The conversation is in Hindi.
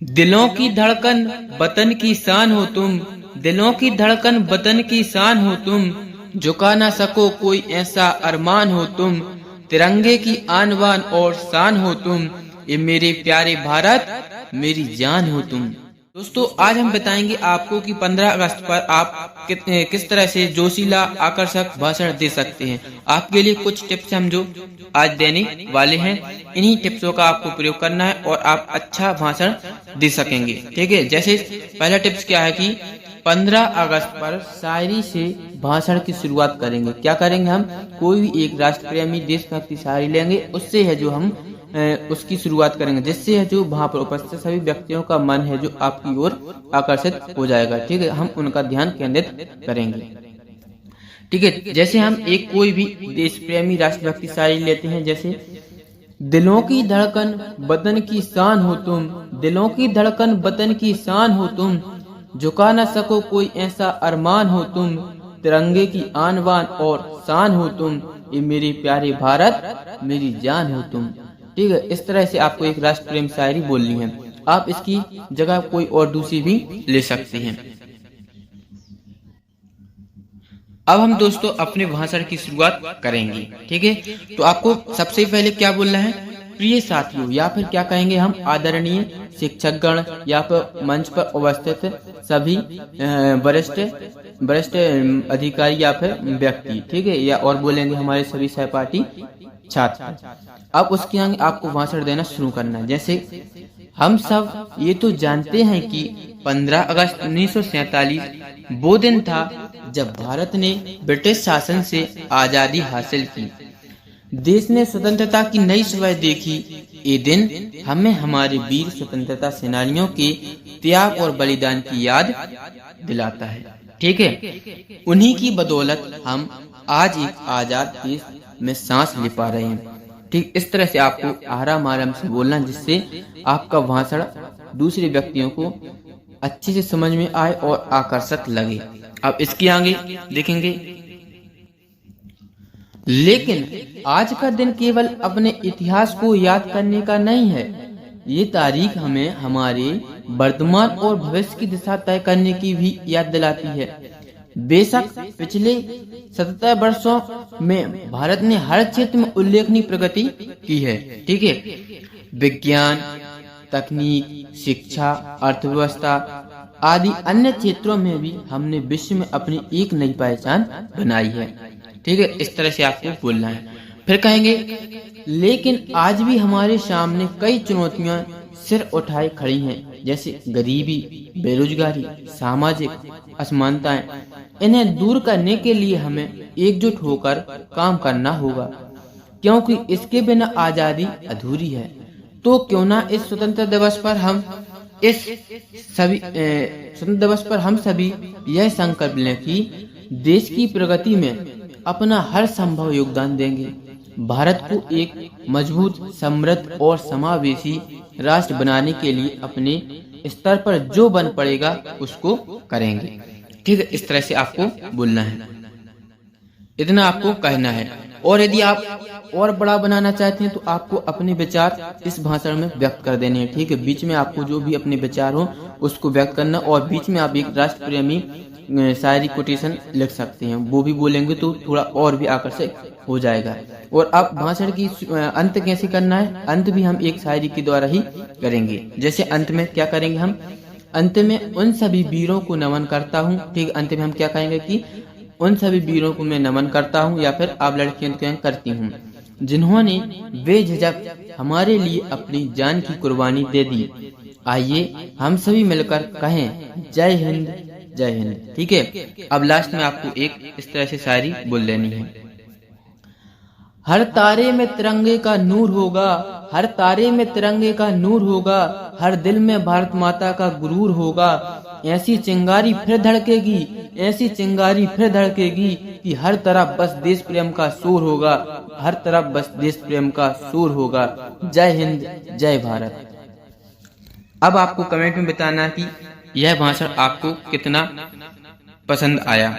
दिलों की धड़कन वतन की शान हो तुम, दिलों की धड़कन वतन की शान हो तुम, झुका ना सको कोई ऐसा अरमान हो तुम, तिरंगे की आन बान और शान हो तुम, ये मेरे प्यारे भारत मेरी जान हो तुम। दोस्तों आज हम बताएंगे आपको कि 15 अगस्त पर आप किस तरह से जोशीला आकर्षक भाषण दे सकते हैं। आपके लिए कुछ टिप्स हम जो आज देने वाले हैं, इन्हीं टिप्सों का आपको प्रयोग करना है और आप अच्छा भाषण दे सकेंगे। ठीक है, जैसे पहला टिप्स क्या है कि 15 अगस्त पर शायरी से भाषण की शुरुआत करेंगे। क्या करेंगे, हम कोई भी एक राष्ट्र प्रेमी देशभक्ति शायरी लेंगे, उससे है जो हम उसकी शुरुआत करेंगे, जिससे है जो वहाँ पर उपस्थित सभी व्यक्तियों का मन है जो आपकी ओर आकर्षित हो जाएगा। ठीक है, हम उनका ध्यान केंद्रित करेंगे। ठीक है, जैसे हम एक कोई भी देश प्रेमी राष्ट्रभक्ति शायरी लेते हैं, जैसे दिलों की धड़कन वतन की शान हो तुम, दिलों की धड़कन वतन की शान हो तुम, झुका न सको कोई ऐसा अरमान हो तुम, तिरंगे की आन बान और शान हो तुम, ये मेरे प्यारे भारत मेरी जान हो तुम। ठीक है, इस तरह से आपको एक राष्ट्र प्रेम शायरी बोलनी है। आप इसकी जगह कोई और दूसरी भी ले सकते हैं। अब हम दोस्तों अपने भाषण की शुरुआत करेंगे। ठीक है, तो आपको सबसे पहले क्या बोलना है, प्रिय साथियों, या फिर क्या कहेंगे हम, आदरणीय शिक्षकगण, या फिर मंच पर उपस्थित सभी वरिष्ठ अधिकारी या फिर व्यक्ति। ठीक है, या और बोलेंगे हमारे सभी सहपाठी छात्र। अब उसके आगे आपको भाषण देना शुरू करना है। जैसे हम सब ये तो जानते हैं कि 15 अगस्त 1947 वो दिन था जब भारत ने ब्रिटिश शासन से आजादी हासिल की, देश ने स्वतंत्रता की नई सुबह देखी। ये दिन हमें हमारे वीर स्वतंत्रता सेनानियों के त्याग और बलिदान की याद दिलाता है। ठीक है, उन्हीं की बदौलत हम आज एक आजाद देश में सांस ले पा रहे हैं। ठीक, इस तरह से आपको आराम आराम से बोलना, जिससे आपका भाषण दूसरे व्यक्तियों को अच्छे से समझ में आए और आकर्षक लगे। अब इसके आगे देखेंगे, लेकिन आज का दिन केवल अपने इतिहास को याद करने का नहीं है, ये तारीख हमें हमारे वर्तमान और भविष्य की दिशा तय करने की भी याद दिलाती है। बेशक पिछले 77 वर्षों में भारत ने हर क्षेत्र में उल्लेखनीय प्रगति की है। ठीक है, विज्ञान, तकनीक, शिक्षा, अर्थव्यवस्था आदि अन्य क्षेत्रों में भी हमने विश्व में अपनी एक नई पहचान बनाई है। ठीक है, इस तरह से आपको बोलना है। फिर कहेंगे, लेकिन आज भी हमारे सामने कई चुनौतियां सिर उठाए खड़ी हैं, जैसे गरीबी, बेरोजगारी, सामाजिक असमानताएं। इन्हें दूर करने के लिए हमें एकजुट होकर काम करना होगा, क्योंकि इसके बिना आजादी अधूरी है। तो क्यों ना इस स्वतंत्रता दिवस पर हम सभी यह संकल्प लें कि देश की प्रगति में अपना हर संभव योगदान देंगे, भारत को एक मजबूत, समृद्ध और समावेशी राष्ट्र बनाने के लिए अपने स्तर पर जो बन पड़ेगा उसको करेंगे। ठीक है, इस तरह से आपको बोलना है, इतना आपको कहना है। और यदि आप और बड़ा बनाना चाहते हैं तो आपको अपने विचार इस भाषण में व्यक्त कर देने हैं। ठीक है, बीच में आपको जो भी अपने विचार हो उसको व्यक्त करना, और बीच में आप एक राष्ट्र प्रेमी शायरी कोटेशन लिख सकते हैं, वो भी बोलेंगे तो थोड़ा और भी आकर्षक हो जाएगा। और अब भाषण की अंत कैसे करना है, अंत भी हम एक शायरी के द्वारा ही करेंगे। जैसे अंत में क्या करेंगे, हम अंत में उन सभी वीरों को नमन करता हूँ। ठीक, अंत में हम क्या कहेंगे कि उन सभी वीरों को मैं नमन करता हूँ, या फिर आप लड़कियां करती हूँ, जिन्होंने बेझिझक हमारे लिए अपनी जान की कुर्बानी दे दी। आइए हम सभी मिलकर कहें, जय हिंद जय हिंद। ठीक है, अब लास्ट में आपको एक इस तरह से शायरी बोल लेनी है। हर तारे में तिरंगे का नूर होगा, हर तारे में तिरंगे का नूर होगा, हर दिल में भारत माता का गुरूर होगा। ऐसी चिंगारी फिर धड़केगी, ऐसी चिंगारी फिर धड़केगी कि हर तरफ बस देश प्रेम का शोर होगा, हर तरफ बस देश प्रेम का शोर होगा। जय हिंद जय भारत। अब आपको कमेंट में बताना कि यह भाषण आपको कितना पसंद आया।